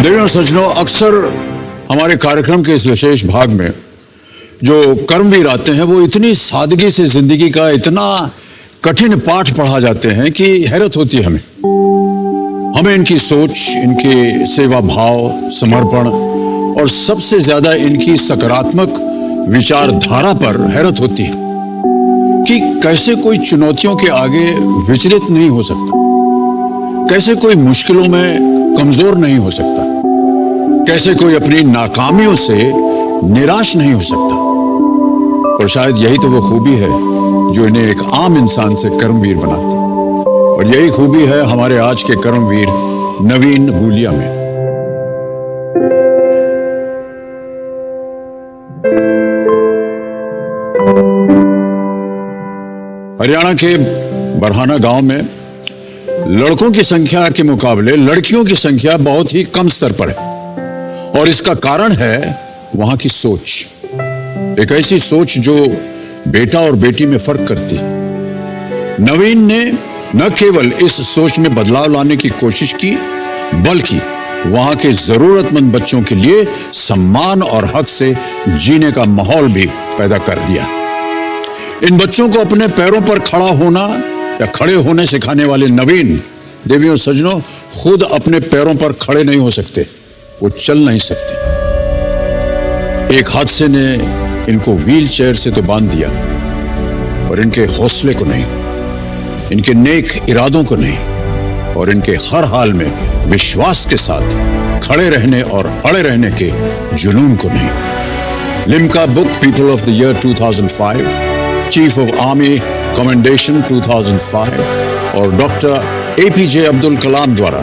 देवियों सज्जनों, अक्सर हमारे कार्यक्रम के इस विशेष भाग में जो कर्मवीर आते हैं वो इतनी सादगी से जिंदगी का इतना कठिन पाठ पढ़ा जाते हैं कि हैरत होती है हमें इनकी सोच, इनके सेवा भाव, समर्पण और सबसे ज्यादा इनकी सकारात्मक विचारधारा पर हैरत होती है कि कैसे कोई चुनौतियों के आगे विचलित नहीं हो सकता, कैसे कोई मुश्किलों में कमजोर नहीं हो सकता, कैसे कोई अपनी नाकामियों से निराश नहीं हो सकता। और शायद यही तो वो खूबी है जो इन्हें एक आम इंसान से कर्मवीर बनाती है। और यही खूबी है हमारे आज के कर्मवीर नवीन गुलिया में। हरियाणा के बरहाना गांव में लड़कों की संख्या के मुकाबले लड़कियों की संख्या बहुत ही कम स्तर पर है और इसका कारण है वहां की सोच, एक ऐसी सोच जो बेटा और बेटी में फर्क करती है। नवीन ने न केवल इस सोच में बदलाव लाने की कोशिश की बल्कि वहां के जरूरतमंद बच्चों के लिए सम्मान और हक से जीने का माहौल भी पैदा कर दिया। इन बच्चों को अपने पैरों पर खड़ा होना या खड़े होने सिखाने वाले नवीन, देवियों सज्जनों, खुद अपने पैरों पर खड़े नहीं हो सकते, वो चल नहीं सकते। एक हादसे ने इनको व्हील चेयर से तो बांध दिया और इनके हौसले को नहीं, इनके नेक इरादों को नहीं और इनके हर हाल में विश्वास के साथ खड़े रहने और अड़े रहने के जुनून को नहीं। Limca book people of the year 2005, chief of army commendation 2005 और डॉक्टर एपीजे अब्दुल कलाम द्वारा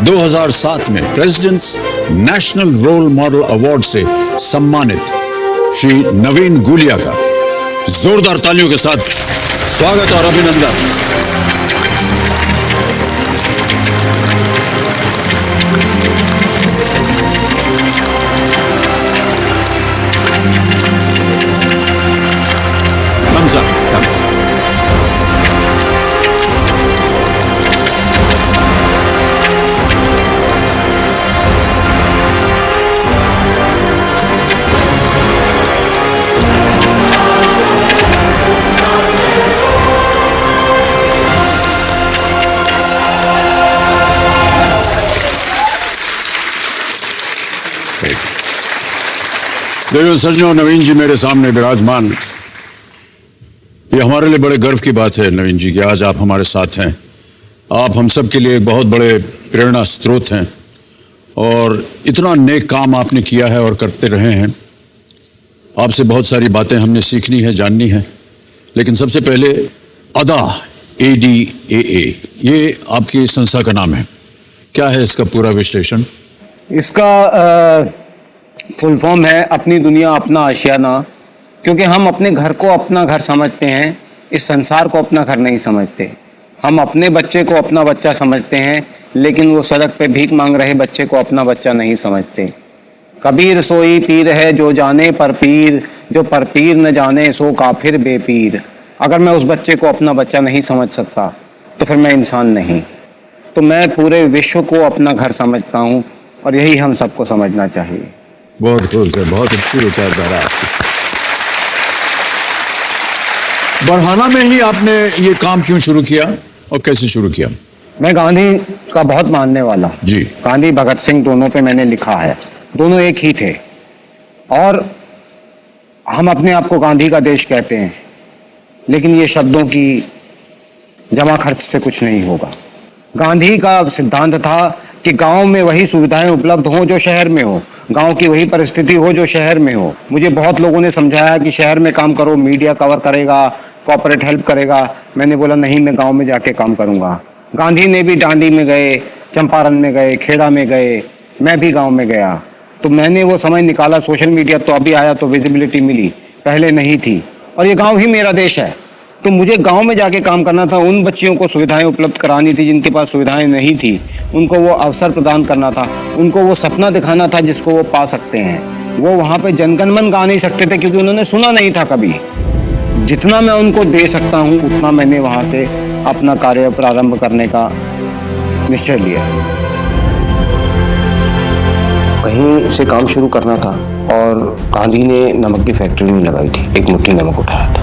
2007 में president's national role model award से सम्मानित श्री नवीन गुलिया का जोरदार तालियों के साथ स्वागत और अभिनंदन। देवियों सज्जनों, नवीन जी मेरे सामने विराजमान, ये हमारे लिए बड़े गर्व की बात है नवीन जी कि आज आप हमारे साथ हैं। आप हम सब के लिए एक बहुत बड़े प्रेरणा स्रोत हैं और इतना नेक काम आपने किया है और करते रहे हैं। आपसे बहुत सारी बातें हमने सीखनी है, जाननी है, लेकिन सबसे पहले अदा, ADAA, ये आपकी संस्था का नाम है, क्या है इसका पूरा विश्लेषण? इसका फुल फॉर्म है अपनी दुनिया अपना आशियाना, क्योंकि हम अपने घर को अपना घर समझते हैं, इस संसार को अपना घर नहीं समझते। हम अपने बच्चे को अपना बच्चा समझते हैं, लेकिन वो सड़क पे भीख मांग रहे बच्चे को अपना बच्चा नहीं समझते। कबीर सोई पीर है जो जाने पर पीर, जो पर पीर न जाने सो काफिर बेपीर। अगर मैं उस बच्चे को अपना बच्चा नहीं समझ सकता तो फिर मैं इंसान नहीं। तो मैं पूरे विश्व को अपना घर समझता हूँ और यही हम सबको समझना चाहिए। बहुत खूब है, बहुत अच्छी विचारधारा आपकी। बरहाना में ही आपने ये काम क्यों शुरू किया और कैसे शुरू किया? मैं गांधी का बहुत मानने वाला जी। गांधी भगत सिंह दोनों पे मैंने लिखा है, दोनों एक ही थे और हम अपने आप को गांधी का देश कहते हैं, लेकिन ये शब्दों की जमा खर्च से कुछ नहीं होगा। गांधी का सिद्धांत था कि गांव में वही सुविधाएं उपलब्ध हों जो शहर में हो, गांव की वही परिस्थिति हो जो शहर में हो। मुझे बहुत लोगों ने समझाया कि शहर में काम करो, मीडिया कवर करेगा, कॉर्पोरेट हेल्प करेगा। मैंने बोला नहीं, मैं गांव में जाके काम करूंगा। गांधी ने भी डांडी में गए, चंपारण में गए, खेड़ा में गए, मैं भी गाँव में गया। तो मैंने वो समय निकाला। सोशल मीडिया तो अभी आया तो विजिबिलिटी मिली, पहले नहीं थी, और ये गाँव ही मेरा देश है। तो मुझे गांव में जाके काम करना था, उन बच्चियों को सुविधाएं उपलब्ध करानी थी जिनके पास सुविधाएं नहीं थी, उनको वो अवसर प्रदान करना था, उनको वो सपना दिखाना था जिसको वो पा सकते हैं। वो वहाँ पे जनगण मन गा नहीं सकते थे क्योंकि उन्होंने सुना नहीं था कभी। जितना मैं उनको दे सकता हूँ उतना मैंने वहाँ से अपना कार्य प्रारंभ करने का निश्चय लिया। कहीं से काम शुरू करना था और गांधी ने नमक की फैक्ट्री नहीं लगाई थी, एक मुट्ठी नमक उठाया था।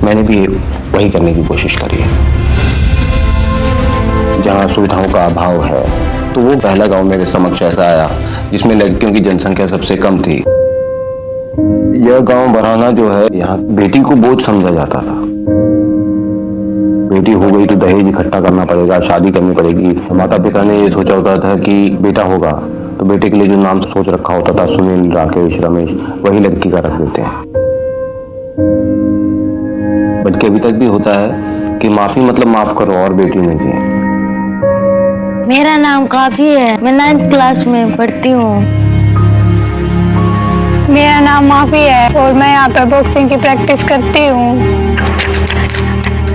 मैंने भी वही करने की कोशिश करी है। जहाँ सुविधाओं का अभाव है, तो वो पहला गांव मेरे समक्ष ऐसा आया जिसमें लड़कियों की जनसंख्या सबसे कम थी। यह गांव बरहाना जो है, यहाँ बेटी को बोझ समझा जाता था। बेटी हो गई तो दहेज इकट्ठा करना पड़ेगा, शादी करनी पड़ेगी। माता पिता ने ये सोचा होता था कि बेटा होगा तो बेटे के लिए जो नाम सोच रखा होता था, सुनील, राकेश, रमेश, वही लड़की का रख देते हैं। बल्कि अभी तक भी होता है कि माफी मतलब माफ करो और बेटी नहीं दी। मेरा नाम काफी है, मैं 9th क्लास में पढ़ती हूँ। मेरा नाम माफी है और मैं यहाँ पे बॉक्सिंग की प्रैक्टिस करती हूँ।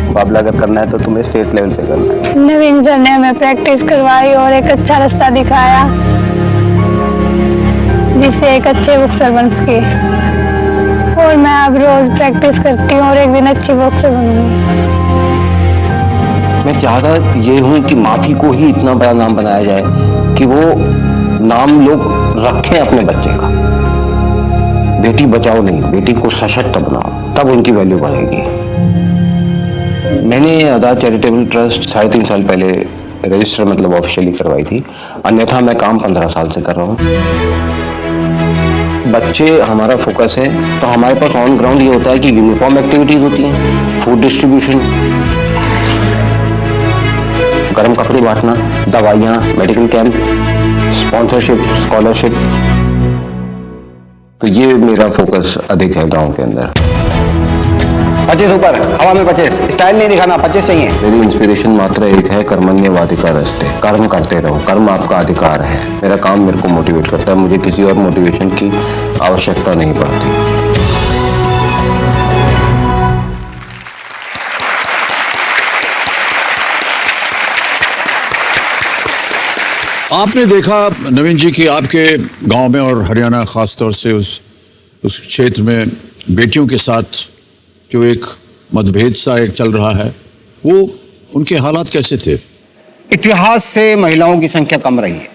मुकाबला अगर करना है तो तुम्हें स्टेट लेवल पे करना है। नवीन सर ने हमें प्रैक्टिस करवाई और एक अच्छा रास्ता दिखाया जिससे एक अच्छे बॉक्सर बन सके। और मैं अब रोज प्रैक्टिस करती हूँ और एक दिन अच्छी बॉक्सर बनूंगी। मैं चाहता ये हूँ कि माफी को ही इतना बड़ा नाम बनाया जाए कि वो नाम लोग रखें अपने बच्चे का। बेटी बचाओ नहीं, बेटी को सशक्त बनाओ, तब उनकी वैल्यू बढ़ेगी। मैंने आजाद चैरिटेबल ट्रस्ट 3.5 साल पहले रजिस्टर मतलब ऑफिशियली करवाई थी, अन्यथा मैं काम 15 साल से कर रहा हूँ। बच्चे हमारा फोकस है, तो हमारे पास ऑन ग्राउंड ये होता है कि यूनिफॉर्म एक्टिविटीज होती हैं, फूड डिस्ट्रीब्यूशन, गर्म कपड़े बांटना, दवाइयाँ, मेडिकल कैंप, स्पॉन्सरशिप, स्कॉलरशिप। तो ये मेरा फोकस अधिक है गांव के अंदर। 25 ऊपर, हवा में 25, स्टाइल नहीं दिखाना, 25 चाहिए। मेरी इंस्पिरेशन मात्र एक है, कर्मण्येवाधिकारस्ते, कर्म करते रहो, कर्म आपका अधिकार है। मेरा काम मेरे को मोटिवेट करता है, मुझे किसी और मोटिवेशन की आवश्यकता नहीं पड़ती। आपने देखा नवीन जी कि आपके गांव में और हरियाणा खास तौर से उस क्षेत्र में बेटियों के साथ जो एक मतभेद सा एक चल रहा है, वो उनके हालात कैसे थे? इतिहास से महिलाओं की संख्या कम रही है,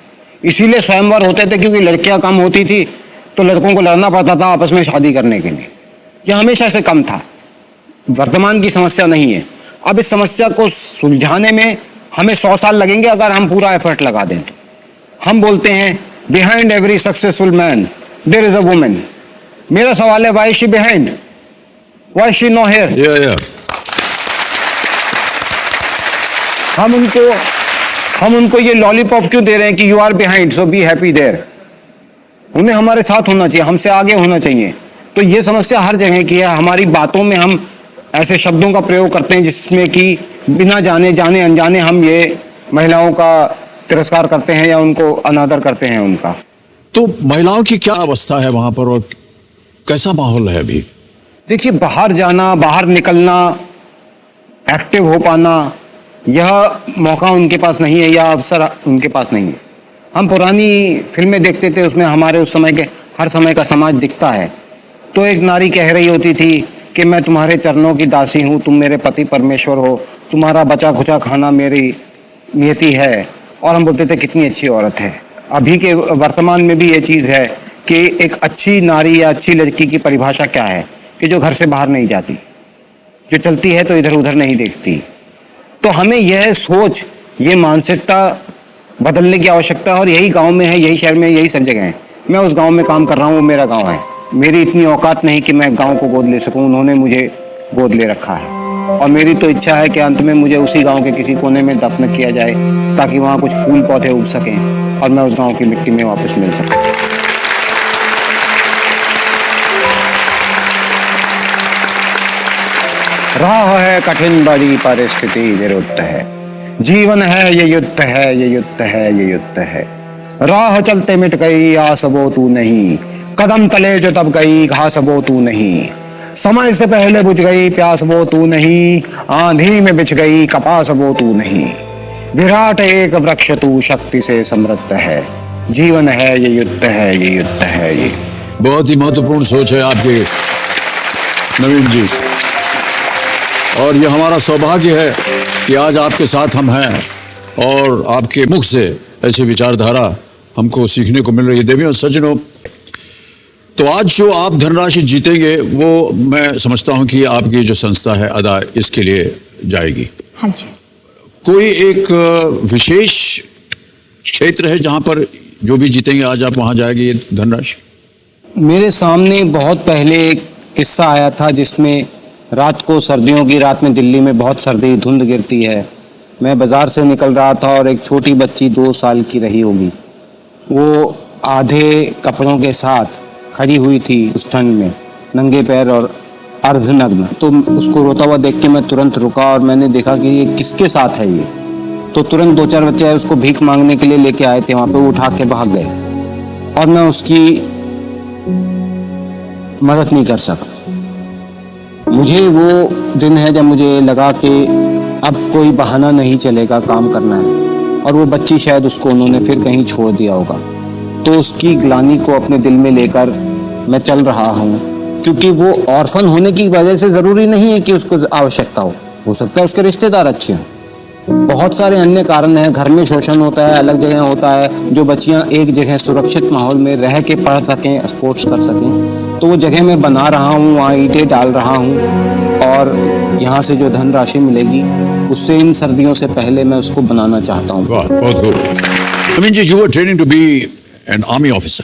इसीलिए स्वयंवर होते थे, क्योंकि लड़कियां कम होती थी तो लड़कों को लड़ना पड़ता था आपस में शादी करने के लिए। यह हमेशा से कम था। वर्तमान की समस्या नहीं है। अब इस समस्या को सुलझाने में हमें 100 साल लगेंगे अगर हम पूरा एफर्ट लगा दें तो। हम बोलते हैं behind every successful man there is a women. मेरा सवाल है, why is she behind? Why is she not here? हम उनको ये लॉलीपॉप क्यों दे रहे हैं कि you are behind so be happy there? उन्हें हमारे साथ होना चाहिए, हमसे आगे होना चाहिए। तो ये समस्या हर जगह की है। हमारी बातों में हम ऐसे शब्दों का प्रयोग करते हैं जिसमें कि बिना जाने अनजाने हम ये महिलाओं का तिरस्कार करते हैं या उनको अनादर करते हैं उनका। तो महिलाओं की क्या अवस्था है वहां पर और कैसा माहौल है अभी? देखिए, बाहर जाना, बाहर निकलना, एक्टिव हो पाना, यह मौका उनके पास नहीं है या अवसर उनके पास नहीं है। हम पुरानी फिल्में देखते थे, उसमें हमारे उस समय के हर समय का समाज दिखता है। तो एक नारी कह रही होती थी कि मैं तुम्हारे चरणों की दासी हूँ, तुम मेरे पति परमेश्वर हो, तुम्हारा बचा खुचा खाना मेरी नियति है। और हम बोलते थे कितनी अच्छी औरत है। अभी के वर्तमान में भी ये चीज़ है कि एक अच्छी नारी या अच्छी लड़की की परिभाषा क्या है, कि जो घर से बाहर नहीं जाती, जो चलती है तो इधर उधर नहीं देखती। तो हमें यह सोच, ये मानसिकता बदलने की आवश्यकता है। और यही गांव में है, यही शहर में, यही सब जगह है। मैं उस गांव में काम कर रहा हूँ, वो मेरा गांव है। मेरी इतनी औकात नहीं कि मैं गांव को गोद ले सकूं, उन्होंने मुझे गोद ले रखा है। और मेरी तो इच्छा है कि अंत में मुझे उसी गांव के किसी कोने में दफन किया जाए, ताकि वहाँ कुछ फूल पौधे उग सकें और मैं उस गांव की मिट्टी में वापस मिल सकूं। राह है कठिन बड़ी परिस्थिति निरुद्ध है, जीवन है ये युद्ध है, ये युद्ध है, ये युद्ध है। राह चलते मिट गई आस वो तू नहीं, कदम तले जो दब गई घास वो तू नहीं। समय से पहले बुझ गई प्यास वो तू नहीं, आंधी में बिछ गई कपास वो तू नहीं। विराट एक वृक्ष तू शक्ति से समृद्ध है, जीवन है ये युद्ध है, ये युद्ध है ये। बहुत ही महत्वपूर्ण सोच है आपकी नवीन जी, और ये हमारा सौभाग्य है कि आज आपके साथ हम हैं और आपके मुख से ऐसी विचारधारा हमको सीखने को मिल रही है। देवियों और सज्जनों, तो आज जो आप धनराशि जीतेंगे वो मैं समझता हूं कि आपकी जो संस्था है अदा इसके लिए जाएगी। हाँ जी। कोई एक विशेष क्षेत्र है जहां पर जो भी जीतेंगे आज आप वहां जाएगी ये धनराशि? मेरे सामने बहुत पहले एक किस्सा आया था जिसमें रात को, सर्दियों की रात में दिल्ली में बहुत सर्दी, धुंध गिरती है। मैं बाज़ार से निकल रहा था और एक छोटी बच्ची 2 साल की रही होगी, वो आधे कपड़ों के साथ खड़ी हुई थी उस ठंड में, नंगे पैर और अर्धनग्न। तो उसको रोता हुआ देख के मैं तुरंत रुका और मैंने देखा कि ये किसके साथ है ये। तो तुरंत 2-4 बच्चे आए, उसको भीख मांगने के लिए लेके आए थे, वहाँ पे वो उठा के भाग गए और मैं उसकी मदद नहीं कर सका। मुझे वो दिन है जब मुझे लगा कि अब कोई बहाना नहीं चलेगा, काम करना है। और वो बच्ची शायद उसको उन्होंने फिर कहीं छोड़ दिया होगा। तो उसकी ग्लानि को अपने दिल में लेकर मैं चल रहा हूँ, क्योंकि वो ऑर्फन होने की वजह से ज़रूरी नहीं है कि उसको आवश्यकता हो सकता है उसके रिश्तेदार अच्छे हों। बहुत सारे अन्य कारण हैं, घर में शोषण होता है, अलग जगह होता है। जो बच्चियां एक जगह सुरक्षित माहौल में रह के पढ़ सकें, स्पोर्ट्स कर सकें, तो वो जगह मैं बना रहा हूँ, वहाँ ईंटें डाल रहा हूँ और यहाँ से जो धनराशि मिलेगी उससे इन सर्दियों से पहले मैं उसको बनाना चाहता हूँ। वाह, बहुत खूब। Naveen ji, you were training to be an army officer,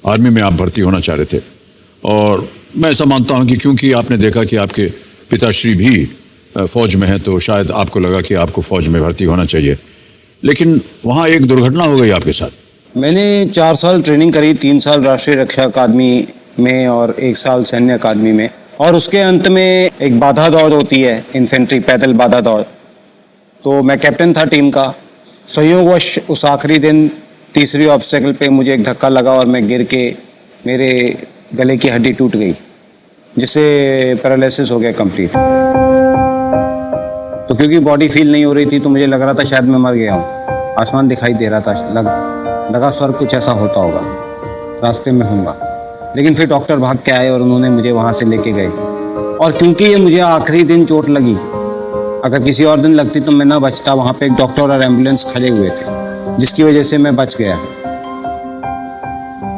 army में आप भर्ती होना चाह रहे थे और मैं ऐसा मानता हूँ कि क्योंकि आपने देखा कि आपके पिताश्री भी फौज में है तो शायद आपको लगा कि आपको फौज में भर्ती होना चाहिए, लेकिन वहाँ एक दुर्घटना हो गई आपके साथ। मैंने 4 साल ट्रेनिंग करी, 3 साल राष्ट्रीय रक्षा अकादमी में और 1 साल सैन्य अकादमी में, और उसके अंत में एक बाधा दौड़ होती है, इन्फेंट्री पैदल बाधा दौड़। तो मैं कैप्टन था टीम का। संयोगवश उस आखिरी दिन तीसरी ऑब्स्टेकल पे मुझे एक धक्का लगा और मैं गिर के मेरे गले की हड्डी टूट गई, जिससे पैरालिसिस हो गया कंप्लीट। तो क्योंकि बॉडी फील नहीं हो रही थी तो मुझे लग रहा था शायद मैं मर गया हूँ। आसमान दिखाई दे रहा था, लगा स्वर्ग कुछ ऐसा होता होगा, रास्ते में होऊंगा। लेकिन फिर डॉक्टर भाग के आए और उन्होंने मुझे वहाँ से लेके गए। और क्योंकि ये मुझे आखिरी दिन चोट लगी, अगर किसी और दिन लगती तो मैं ना बचता। वहाँ पे एक डॉक्टर और एम्बुलेंस खड़े हुए थे, जिसकी वजह से मैं बच गया।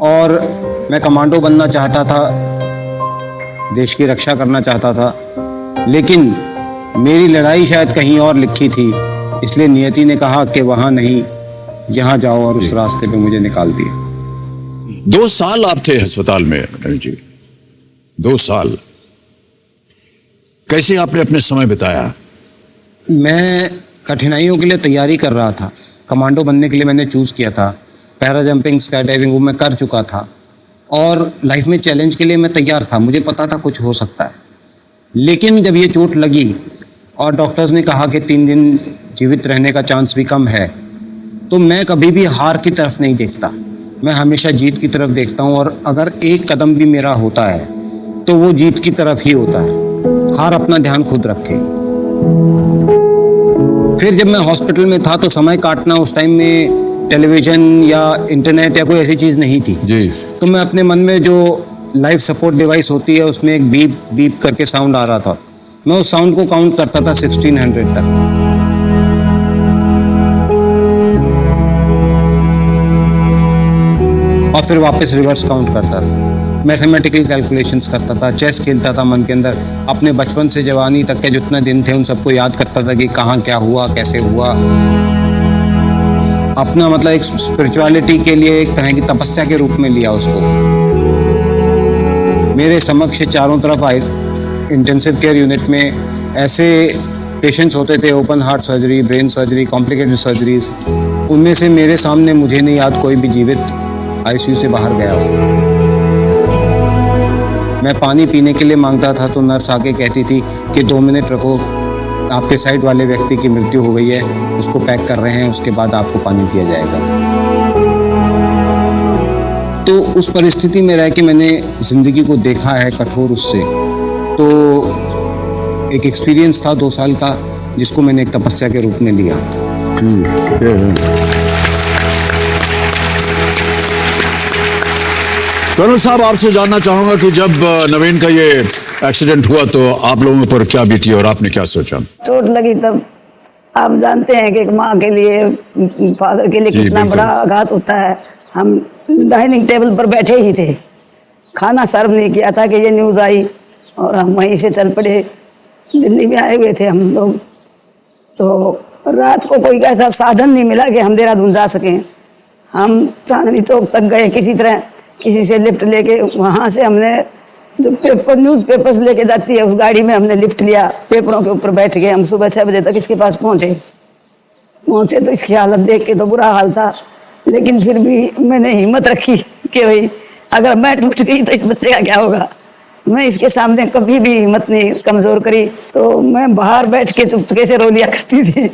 और मैं कमांडो बनना चाहता था, देश की रक्षा करना चाहता था, लेकिन मेरी लड़ाई शायद कहीं और लिखी थी, इसलिए नियति ने कहा कि वहाँ नहीं, यहाँ जाओ, और उस रास्ते पे मुझे निकाल दिया। 2 साल आप थे अस्पताल में नवीन जी, 2 साल। कैसे आपने अपने समय बिताया? मैं कठिनाइयों के लिए तैयारी कर रहा था। कमांडो बनने के लिए मैंने चूज़ किया था। पैरा जंपिंग, स्काई डाइविंग वो मैं कर चुका था और लाइफ में चैलेंज के लिए मैं तैयार था। मुझे पता था कुछ हो सकता है। लेकिन जब ये चोट लगी और डॉक्टर्स ने कहा कि 3 दिन जीवित रहने का चांस भी कम है, तो मैं कभी भी हार की तरफ नहीं देखता। मैं हमेशा जीत की तरफ देखता हूँ, और अगर एक कदम भी मेरा होता है तो वो जीत की तरफ ही होता है। हार अपना ध्यान खुद रखे। फिर जब मैं हॉस्पिटल में था तो समय काटना, उस टाइम में टेलीविज़न या इंटरनेट या कोई ऐसी चीज़ नहीं थी जी। तो मैं अपने मन में जो लाइफ सपोर्ट डिवाइस होती है उसमें एक बीप बीप करके साउंड आ रहा था, मैं उस साउंड को काउंट करता था 1600 तक। और फिर वापस रिवर्स काउंट करता था। मैथमेटिकल कैलकुलेशंस करता था, चेस खेलता था मन के अंदर। अपने बचपन से जवानी तक के जितने दिन थे उन सबको याद करता था कि कहाँ क्या हुआ, कैसे हुआ। अपना मतलब एक स्पिरिचुअलिटी के लिए एक तरह की तपस्या के रूप में लिया उसको। मेरे समक्ष चारों तरफ इंटेंसिव केयर यूनिट में ऐसे पेशेंट्स होते थे, open heart surgery, brain surgery, complicated surgeries. उनमें से मेरे सामने मुझे नहीं याद कोई भी जीवित आईसीयू से बाहर गया हो। मैं पानी पीने के लिए मांगता था तो नर्स आके कहती थी कि 2 मिनट रखो, आपके साइड वाले व्यक्ति की मृत्यु हो गई है, उसको पैक कर रहे हैं, उसके बाद आपको पानी दिया जाएगा। तो उस परिस्थिति में रह के मैंने ज़िंदगी को देखा है कठोर उससे। तो एक एक्सपीरियंस था 2 साल का, जिसको मैंने एक तपस्या के रूप में लिया। कर्नल साहब, आपसे जानना चाहूंगा कि जब नवीन का ये एक्सीडेंट हुआ तो आप लोगों पर क्या बीती और आपने क्या सोचा? चोट लगी तब आप जानते हैं कि एक माँ के लिए, फादर के लिए कितना बड़ा आघात होता है। हम डाइनिंग टेबल पर बैठे ही थे, खाना सर्व नहीं किया था कि ये न्यूज़ आई और हम वहीं से चल पड़े। दिल्ली में आए हुए थे हम लोग, तो रात को कोई ऐसा साधन नहीं मिला कि हम देहरादून जा सकें। हम चांदनी चौक तक गए किसी तरह, किसी से लिफ्ट लेके। वहाँ से हमने जो न्यूज़ पेपर्स लेके जाती है उस गाड़ी में हमने लिफ्ट लिया, पेपरों के ऊपर बैठ गए। हम सुबह 6 बजे तक इसके पास पहुँचे तो इसकी हालत देख के तो बुरा हाल था, लेकिन फिर भी मैंने हिम्मत रखी कि भाई अगर मैं टूट गई तो इस बच्चे का क्या होगा। मैं इसके सामने कभी भी हिम्मत नहीं कमज़ोर करी। तो मैं बाहर बैठ के चुपके से रो लिया करती थी।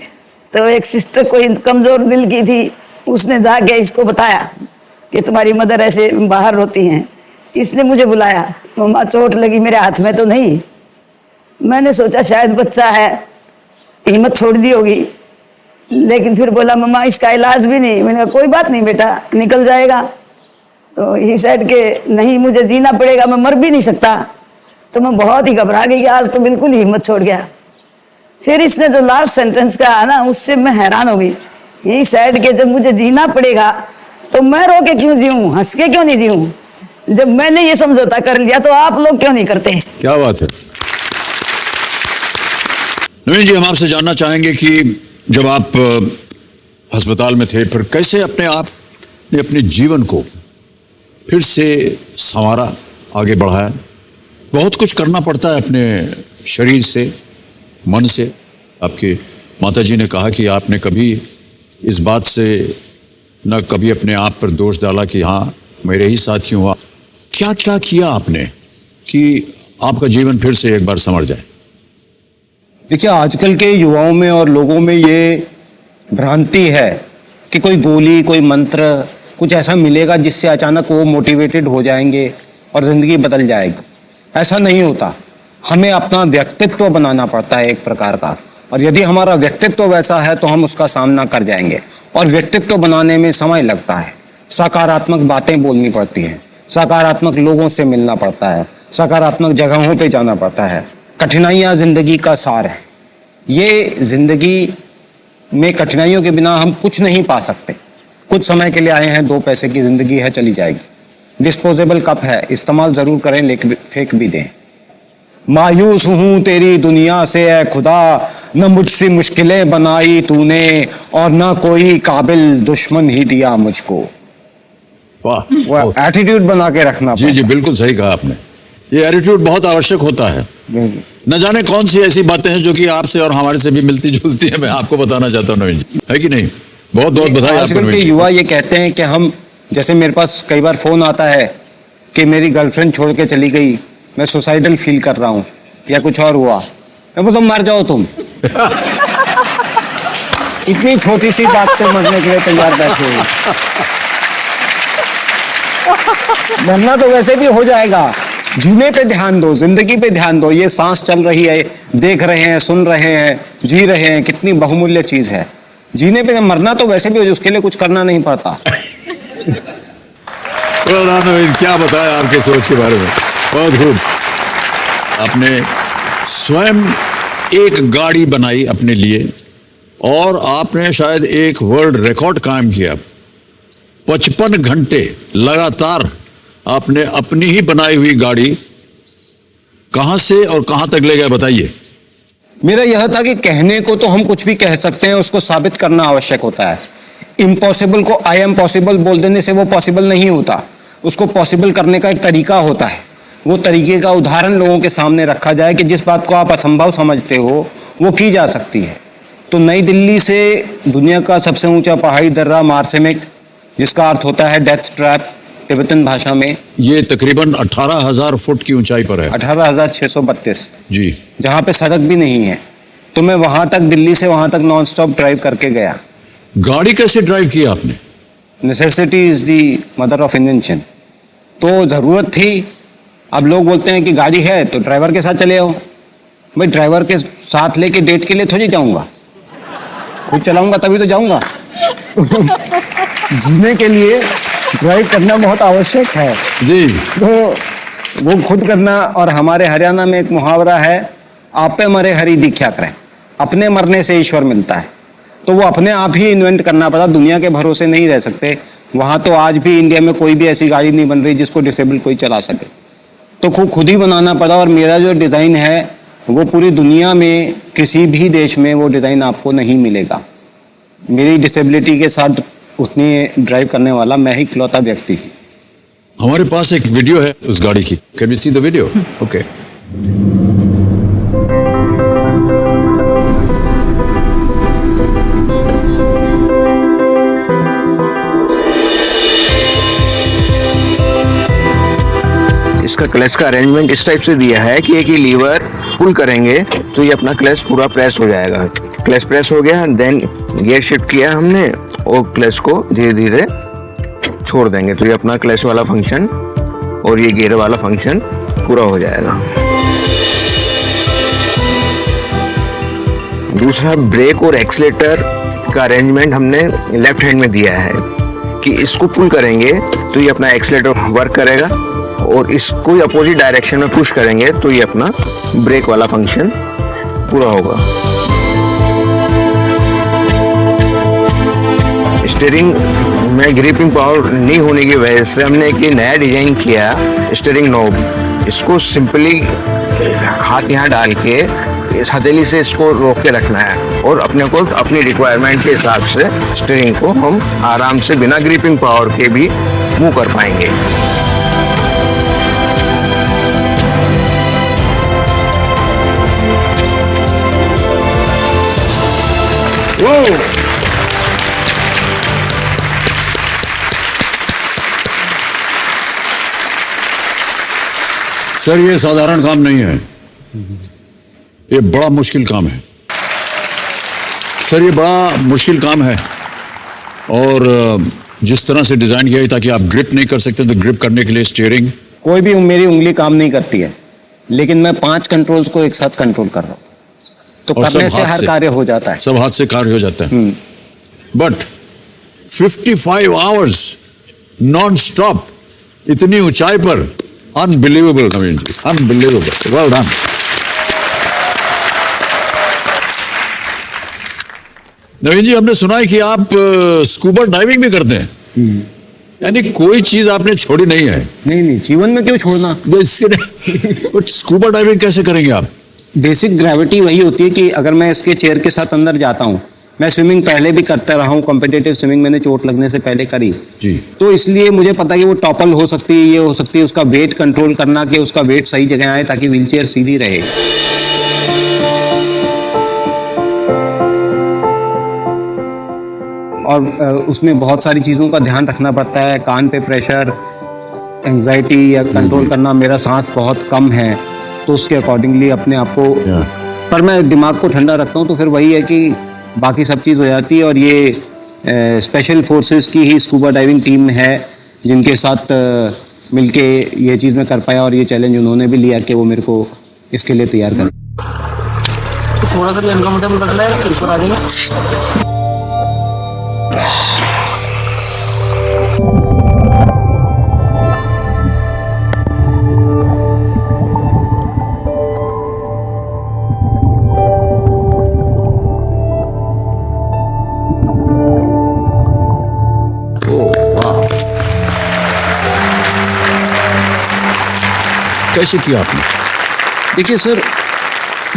तो एक सिस्टर कोई कमज़ोर दिल की थी, उसने जाके इसको बताया कि तुम्हारी मदर ऐसे बाहर रोती हैं। इसने मुझे बुलाया, मम्मा चोट लगी मेरे हाथ में तो नहीं। मैंने सोचा शायद बच्चा है, हिम्मत छोड़ दी होगी, लेकिन फिर बोला मम्मा इसका इलाज भी नहीं। मैंने कहा कोई बात नहीं बेटा, निकल जाएगा। तो ही सेड के नहीं मुझे जीना पड़ेगा, मैं मर भी नहीं सकता। तो मैं बहुत ही घबरा गई कि आज तो बिल्कुल ही हिम्मत छोड़ गया। फिर इसने जो लास्ट सेंटेंस कहा ना, उससे मैं हैरान हो गई। ही सेड के जब मुझे जीना पड़ेगा तो मैं रो के क्यों जीऊं, हंस के क्यों नहीं जीऊं। जब मैंने ये समझौता कर लिया तो आप लोग क्यों नहीं करते। क्या बात है। नवीन जी, हम आपसे जानना चाहेंगे कि जब आप अस्पताल में थे, फिर कैसे अपने आप ने अपने जीवन को फिर से संवारा, आगे बढ़ाया। बहुत कुछ करना पड़ता है अपने शरीर से, मन से। आपके माताजी ने कहा कि आपने कभी इस बात से न कभी अपने आप पर दोष डाला कि हाँ मेरे ही साथ हुआ। क्या क्या किया आपने कि आपका जीवन फिर से एक बार संवर जाए। देखिए, आजकल के युवाओं में और लोगों में ये भ्रांति है कि कोई गोली, कोई मंत्र, कुछ ऐसा मिलेगा जिससे अचानक वो मोटिवेटेड हो जाएंगे और ज़िंदगी बदल जाएगी। ऐसा नहीं होता। हमें अपना व्यक्तित्व बनाना पड़ता है एक प्रकार का, और यदि हमारा व्यक्तित्व वैसा है तो हम उसका सामना कर जाएंगे। और व्यक्तित्व बनाने में समय लगता है, सकारात्मक बातें बोलनी पड़ती हैं, सकारात्मक लोगों से मिलना पड़ता है, सकारात्मक जगहों पे जाना पड़ता है। कठिनाइयाँ ज़िंदगी का सार है। ये ज़िंदगी में कठिनाइयों के बिना हम कुछ नहीं पा सकते। कुछ समय के लिए आए हैं, 2 पैसे की ज़िंदगी है, चली जाएगी। डिस्पोजेबल कप है, इस्तेमाल ज़रूर करें लेकिन फेंक भी दें। मायूस हूँ तेरी दुनिया से ए खुदा, न मुझसे मुश्किलें बनाई तूने और न कोई काबिल दुश्मन ही दिया मुझको। वाह, एटीट्यूड बना के रखना। जी जी, बिल्कुल सही कहा आपने। ये एटीट्यूड बहुत आवश्यक होता है। न जाने कौन सी ऐसी बातें हैं जो कि आपसे और हमारे से भी मिलती जुलती है। मैं आपको बताना चाहता हूँ नवीन जी, है कि नहीं। बहुत बहुत बधाई। आजकल के युवा ये कहते हैं कि हम, जैसे मेरे पास कई बार फोन आता है कि मेरी गर्लफ्रेंड छोड़ के चली गई, मैं सुसाइडल फील कर रहा हूँ या कुछ और हुआ। मैं बोलता हूँ मर जाओ तुम। इतनी छोटी सी बात से मरने के लिए तैयार बैठे हुए। मरना तो वैसे भी हो जाएगा। जीने पे ध्यान दो, जिंदगी पे ध्यान दो। ये सांस चल रही है, देख रहे हैं, सुन रहे हैं, जी रहे हैं, कितनी बहुमूल्य चीज है। जीने पे, मरना तो वैसे भी उसके लिए कुछ करना नहीं पड़ता। क्या बताया आपके सोच के बारे में, बहुत खूब। आपने स्वयं एक गाड़ी बनाई अपने लिए और आपने शायद एक वर्ल्ड रिकॉर्ड कायम किया। 55 घंटे लगातार आपने अपनी ही बनाई हुई गाड़ी कहां से और कहां तक ले गए, बताइए। मेरा यह था कि कहने को तो हम कुछ भी कह सकते हैं, उसको साबित करना आवश्यक होता है। इम्पॉसिबल को आई एम पॉसिबल बोल देने से वो पॉसिबल नहीं होता। उसको पॉसिबल करने का एक तरीका होता है। वो तरीके का उदाहरण लोगों के सामने रखा जाए कि जिस बात को आप असंभव समझते हो वो की जा सकती है। तो नई दिल्ली से दुनिया का सबसे ऊंचा पहाड़ी दर्रा मार्सेमेक, जिसका अर्थ होता है डेथ ट्रैप तिब्बतन भाषा में, ये तकरीबन 18,000 फुट की ऊंचाई पर है। 18,632 जी, जहाँ पे सड़क भी नहीं है। तो मैं वहां तक, दिल्ली से वहां तक नॉन स्टॉप ड्राइव करके गया। गाड़ी कैसे ड्राइव किया आपने? Necessity is the mother of invention. तो ज़रूरत थी। अब लोग बोलते हैं कि गाड़ी है तो ड्राइवर के साथ चले आओ। भाई ड्राइवर के साथ लेके डेट के लिए थोड़ी जाऊंगा, खुद चलाऊंगा तभी तो जाऊंगा। जीने के लिए ड्राइव करना बहुत आवश्यक है जी। तो वो खुद करना। और हमारे हरियाणा में एक मुहावरा है, आप पे मरे हरी दीख्या करें। अपने मरने से ईश्वर मिलता है। तो वो अपने आप ही इन्वेंट करना पड़ा, दुनिया के भरोसे नहीं रह सकते। वहाँ तो आज भी इंडिया में कोई भी ऐसी गाड़ी नहीं बन रही जिसको डिसेबल कोई चला सके, तो खुद ही बनाना पड़ा। और मेरा जो डिज़ाइन है वो पूरी दुनिया में किसी भी देश में वो डिज़ाइन आपको नहीं मिलेगा। मेरी डिसेबिलिटी के साथ उतनी ड्राइव करने वाला मैं ही इकलौता व्यक्ति हूँ। हमारे पास एक वीडियो है उस गाड़ी की, can we see the video? Okay. इसका क्लच का अरेंजमेंट इस टाइप से दिया है कि एक ही लीवर पुल करेंगे तो ये अपना क्लच पूरा प्रेस हो जाएगा। क्लच प्रेस हो गया, देन गियर शिफ्ट किया हमने और क्लच को धीरे धीरे छोड़ देंगे तो ये अपना क्लच वाला फंक्शन और ये गियर वाला फंक्शन पूरा हो जाएगा। दूसरा, ब्रेक और एक्सीलेटर का अरेंजमेंट हमने लेफ्ट हैंड में दिया है कि इसको पुल करेंगे तो ये अपना एक्सीलेटर वर्क करेगा और इसको अपोजिट डायरेक्शन में पुश करेंगे तो ये अपना ब्रेक वाला फंक्शन पूरा होगा। स्टीयरिंग में ग्रिपिंग पावर नहीं होने की वजह से हमने एक नया डिजाइन किया स्टीयरिंग नॉब। इसको सिंपली हाथ यहाँ डाल के इस हथेली से इसको रोक के रखना है और अपने को अपनी रिक्वायरमेंट के हिसाब से स्टीयरिंग को हम आराम से बिना ग्रिपिंग पावर के भी मूव कर पाएंगे। सर ये साधारण काम नहीं है, ये बड़ा मुश्किल काम है। सर ये बड़ा मुश्किल काम है और जिस तरह से डिजाइन किया है ताकि आप ग्रिप नहीं कर सकते तो ग्रिप करने के लिए स्टीयरिंग, कोई भी मेरी उंगली काम नहीं करती है लेकिन मैं 5 कंट्रोल्स को एक साथ कंट्रोल कर रहा हूँ तो और करने सब से हाथ हर से। कार्य हो जाता है। सब हाथ से कार्य हो जाता है। बट 55 आवर्स नॉन स्टॉप इतनी ऊंचाई पर, अनबिलीवेबल नवीन जी, अनबिलीवेबल, वेल डन। नवीन जी, हमने सुना है कि आप स्कूबा डाइविंग भी करते हैं, यानी कोई चीज आपने छोड़ी नहीं है। नहीं, जीवन में क्यों छोड़ना। इसके स्कूबा डाइविंग कैसे करेंगे आप? बेसिक ग्रेविटी वही होती है कि अगर मैं इसके चेयर के साथ अंदर जाता हूँ, मैं स्विमिंग पहले भी करता रहा हूँ, कॉम्पिटिटिव स्विमिंग मैंने चोट लगने से पहले करी जी। तो इसलिए मुझे पता है कि वो टॉपल हो सकती है, ये हो सकती है, उसका वेट कंट्रोल करना कि उसका वेट सही जगह आए ताकि व्हीलचेयर सीधी रहे। और उसमें बहुत सारी चीज़ों का ध्यान रखना पड़ता है, कान पे प्रेशर, एंग्जाइटी या कंट्रोल करना। मेरा सांस बहुत कम है तो उसके अकॉर्डिंगली अपने आप को, पर मैं दिमाग को ठंडा रखता हूँ तो फिर वही है कि बाकी सब चीज़ हो जाती है। और ये स्पेशल फोर्सेस की ही स्कूबा डाइविंग टीम है जिनके साथ मिलके ये चीज़ मैं कर पाया और ये चैलेंज उन्होंने भी लिया कि वो मेरे को इसके लिए तैयार कर। थोड़ा सा भी अनकंफर्टेबल लग रहा है, ऊपर आ जाएगा। कैसे किया आपने? देखिए सर,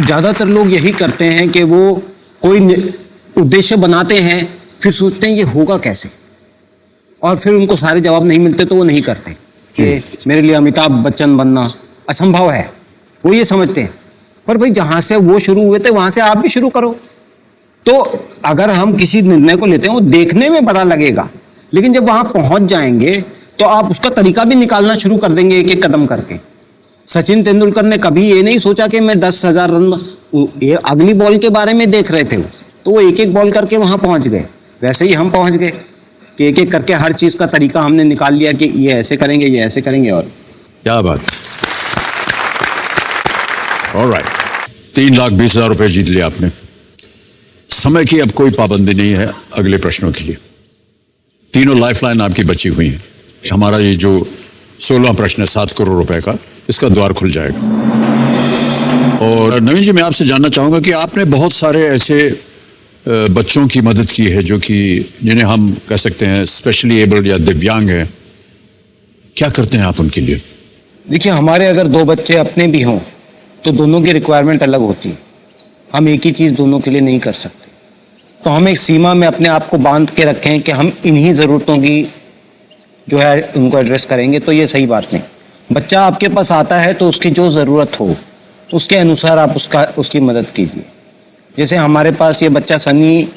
ज़्यादातर लोग यही करते हैं कि वो कोई उद्देश्य बनाते हैं, फिर सोचते हैं ये होगा कैसे, और फिर उनको सारे जवाब नहीं मिलते तो वो नहीं करते कि मेरे लिए अमिताभ बच्चन बनना असंभव है, वो ये समझते हैं। पर भाई जहाँ से वो शुरू हुए थे वहाँ से आप भी शुरू करो। तो अगर हम किसी निर्णय को लेते हैं वो देखने में पता लगेगा, लेकिन जब वहाँ पहुँच जाएंगे तो आप उसका तरीका भी निकालना शुरू कर देंगे एक एक कदम करके। सचिन तेंदुलकर ने कभी ये नहीं सोचा कि मैं 10,000 रन, ये अगली बॉल के बारे में देख रहे थे तो वो एक एक बॉल करके वहां पहुंच गए। वैसे ही हम पहुंच गए कि एक एक करके हर चीज का तरीका हमने निकाल लिया कि ये ऐसे करेंगे, ये ऐसे करेंगे। और क्या बात। ऑलराइट, 3,20,000 रुपए जीत लिया आपने। समय की अब कोई पाबंदी नहीं है अगले प्रश्नों के लिए। तीनों लाइफलाइन आपकी बची हुई है। हमारा ये जो 16वां प्रश्न है 7 करोड़ रुपए का, इसका द्वार खुल जाएगा। और नवीन जी, मैं आपसे जानना चाहूंगा कि आपने बहुत सारे ऐसे बच्चों की मदद की है जो कि जिन्हें हम कह सकते हैं स्पेशली एबल्ड या दिव्यांग हैं, क्या करते हैं आप उनके लिए? देखिए, हमारे अगर दो बच्चे अपने भी हों तो दोनों की रिक्वायरमेंट अलग होती है। हम एक ही चीज़ दोनों के लिए नहीं कर सकते। तो हम एक सीमा में अपने आप को बांध के रखें कि हम इन्हीं ज़रूरतों की जो है उनको एड्रेस करेंगे, तो ये सही बात नहीं। बच्चा आपके पास आता है तो उसकी जो ज़रूरत हो उसके अनुसार आप उसकी मदद कीजिए। जैसे हमारे पास ये बच्चा सनी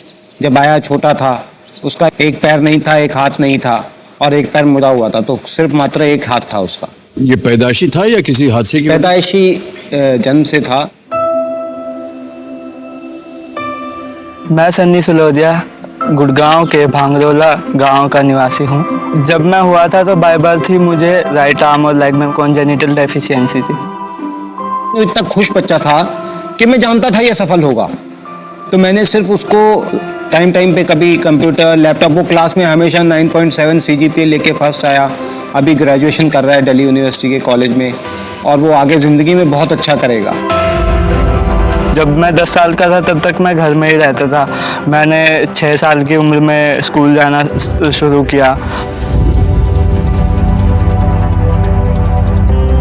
जब आया, छोटा था, उसका एक पैर नहीं था, एक हाथ नहीं था और एक पैर मुड़ा हुआ था, तो सिर्फ मात्र एक हाथ था उसका। ये पैदाइशी था या किसी हादसे की? पैदाइशी जन्म से था। मैं सन्नी सुलोदिया गुड़गांव के भांगरोला गांव का निवासी हूं। जब मैं हुआ था तो बाय बर्थ ही मुझे राइट आर्म और लेग में कॉन्जेनिटल डेफिशिएंसी थी। तो इतना खुश बच्चा था कि मैं जानता था ये सफल होगा, तो मैंने सिर्फ उसको टाइम टाइम पे कभी कंप्यूटर, लैपटॉप, वो क्लास में हमेशा 9.7 CGPA लेके फर्स्ट आया। अभी ग्रेजुएशन कर रहा है दिल्ली यूनिवर्सिटी के कॉलेज में और वो आगे ज़िंदगी में बहुत अच्छा करेगा। जब मैं 10 साल का था तब तक मैं घर में ही रहता था। मैंने 6 साल की उम्र में स्कूल जाना शुरू किया।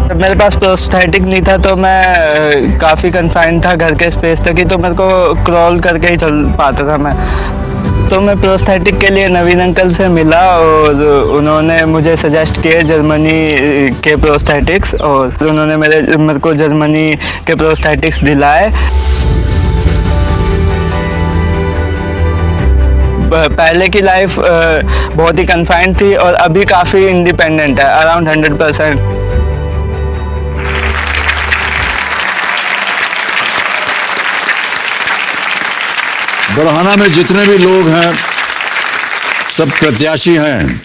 जब मेरे पास प्रोस्थेटिक नहीं था तो मैं काफ़ी कन्फाइंड था घर के स्पेस तक ही, तो मेरे को क्रॉल करके ही चल पाता था मैं। तो मैं प्रोस्थेटिक के लिए नवीन अंकल से मिला और उन्होंने मुझे सजेस्ट किए जर्मनी के प्रोस्थेटिक्स, और उन्होंने मेरे को जर्मनी के प्रोस्थेटिक्स दिलाए। पहले की लाइफ बहुत ही कन्फाइंड थी और अभी काफ़ी इंडिपेंडेंट है, अराउंड 100%। बरहाना में जितने भी लोग हैं सब प्रत्याशी हैं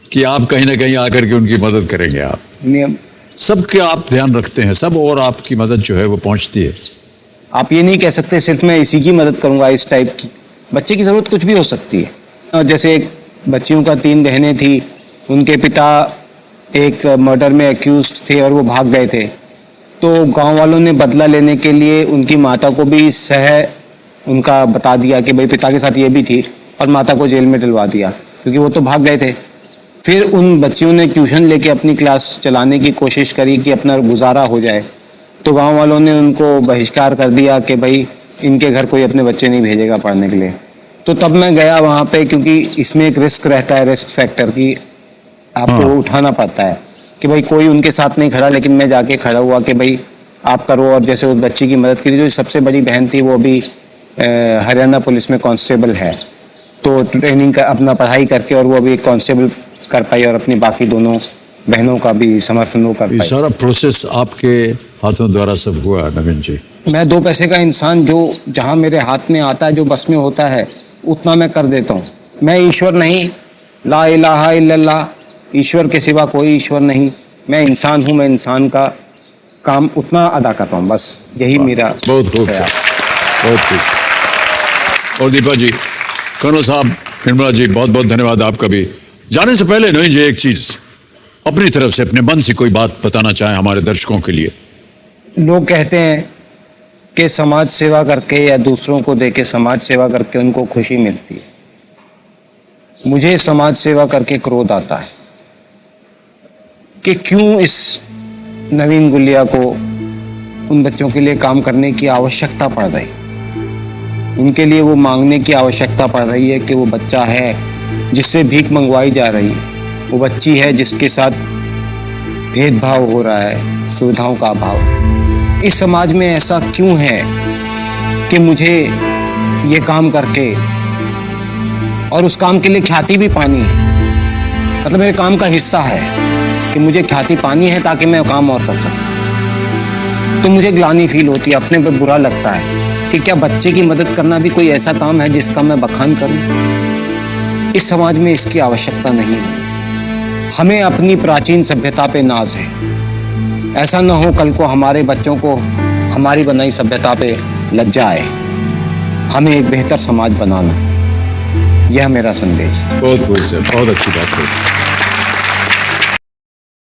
कि आप कहीं ना कहीं आकर के उनकी मदद करेंगे। आप सबके आप ध्यान रखते हैं सब, और आपकी मदद जो है वो पहुंचती है। आप ये नहीं कह सकते सिर्फ मैं इसी की मदद करूंगा, इस टाइप की। बच्चे की ज़रूरत कुछ भी हो सकती है। और जैसे एक बच्चियों का 3 बहनें थी, उनके पिता एक मर्डर में एक्यूज थे और वो भाग गए थे, तो गांव वालों ने बदला लेने के लिए उनकी माता को भी उनका बता दिया कि भाई पिता के साथ ये भी थी, और माता को जेल में डलवा दिया क्योंकि वो तो भाग गए थे। फिर उन बच्चियों ने ट्यूशन लेके अपनी क्लास चलाने की कोशिश करी कि अपना गुजारा हो जाए, तो गांव वालों ने उनको बहिष्कार कर दिया कि भाई इनके घर कोई अपने बच्चे नहीं भेजेगा पढ़ने के लिए। तो तब मैं गया वहाँ पे, क्योंकि इसमें एक रिस्क रहता है, रिस्क फैक्टर की आपको उठाना पड़ता है कि भाई कोई उनके साथ नहीं खड़ा, लेकिन मैं जाके खड़ा हुआ कि भाई आप करो। और जैसे उस बच्ची की मदद की, जो सबसे बड़ी बहन थी वो भी हरियाणा पुलिस में कांस्टेबल है, तो ट्रेनिंग का अपना पढ़ाई करके और वो भी कांस्टेबल कर पाई और अपनी बाकी दोनों बहनों का भी समर्थन वो कर पाई। सारा प्रोसेस आपके हाथों द्वारा सब हुआ नवीन जी? मैं 2 पैसे का इंसान, जो जहाँ मेरे हाथ में आता है, जो बस में होता है, उतना मैं कर देता हूँ। मैं ईश्वर नहीं, ला इलाहा इल्लल्लाह, ईश्वर के सिवा कोई ईश्वर नहीं। मैं इंसान हूँ, मैं इंसान का काम उतना अदा कर रहा हूँ, बस यही मेरा। बहुत खूब सर, बहुत खूब। और दीपा जी, कनो साहब, निर्मला जी, बहुत बहुत धन्यवाद आपका भी। जाने से पहले नवीन जी एक चीज अपनी तरफ से, अपने मन से कोई बात बताना चाहें हमारे दर्शकों के लिए। लोग कहते हैं कि समाज सेवा करके या दूसरों को देके समाज सेवा करके उनको खुशी मिलती है। मुझे समाज सेवा करके क्रोध आता है कि क्यों इस नवीन गुलिया को उन बच्चों के लिए काम करने की आवश्यकता पड़ रही, उनके लिए वो मांगने की आवश्यकता पड़ रही है कि वो बच्चा है जिससे भीख मंगवाई जा रही है, वो बच्ची है जिसके साथ भेदभाव हो रहा है, सुविधाओं का अभाव। इस समाज में ऐसा क्यों है कि मुझे ये काम करके और उस काम के लिए ख्याति भी पानी है, मतलब मेरे काम का हिस्सा है कि मुझे ख्याति पानी है ताकि मैं काम और कर सकूं। तो मुझे ग्लानि फील होती है, अपने पे बुरा लगता है कि क्या बच्चे की मदद करना भी कोई ऐसा काम है जिसका मैं बखान करूं। इस समाज में इसकी आवश्यकता नहीं है। हमें अपनी प्राचीन सभ्यता पे नाज है। ऐसा न हो कल को हमारे बच्चों को हमारी बनाई सभ्यता पे लज्जा आए। हमें एक बेहतर समाज बनाना, यह मेरा संदेश। बहुत खूब सर, बहुत अच्छी बात है।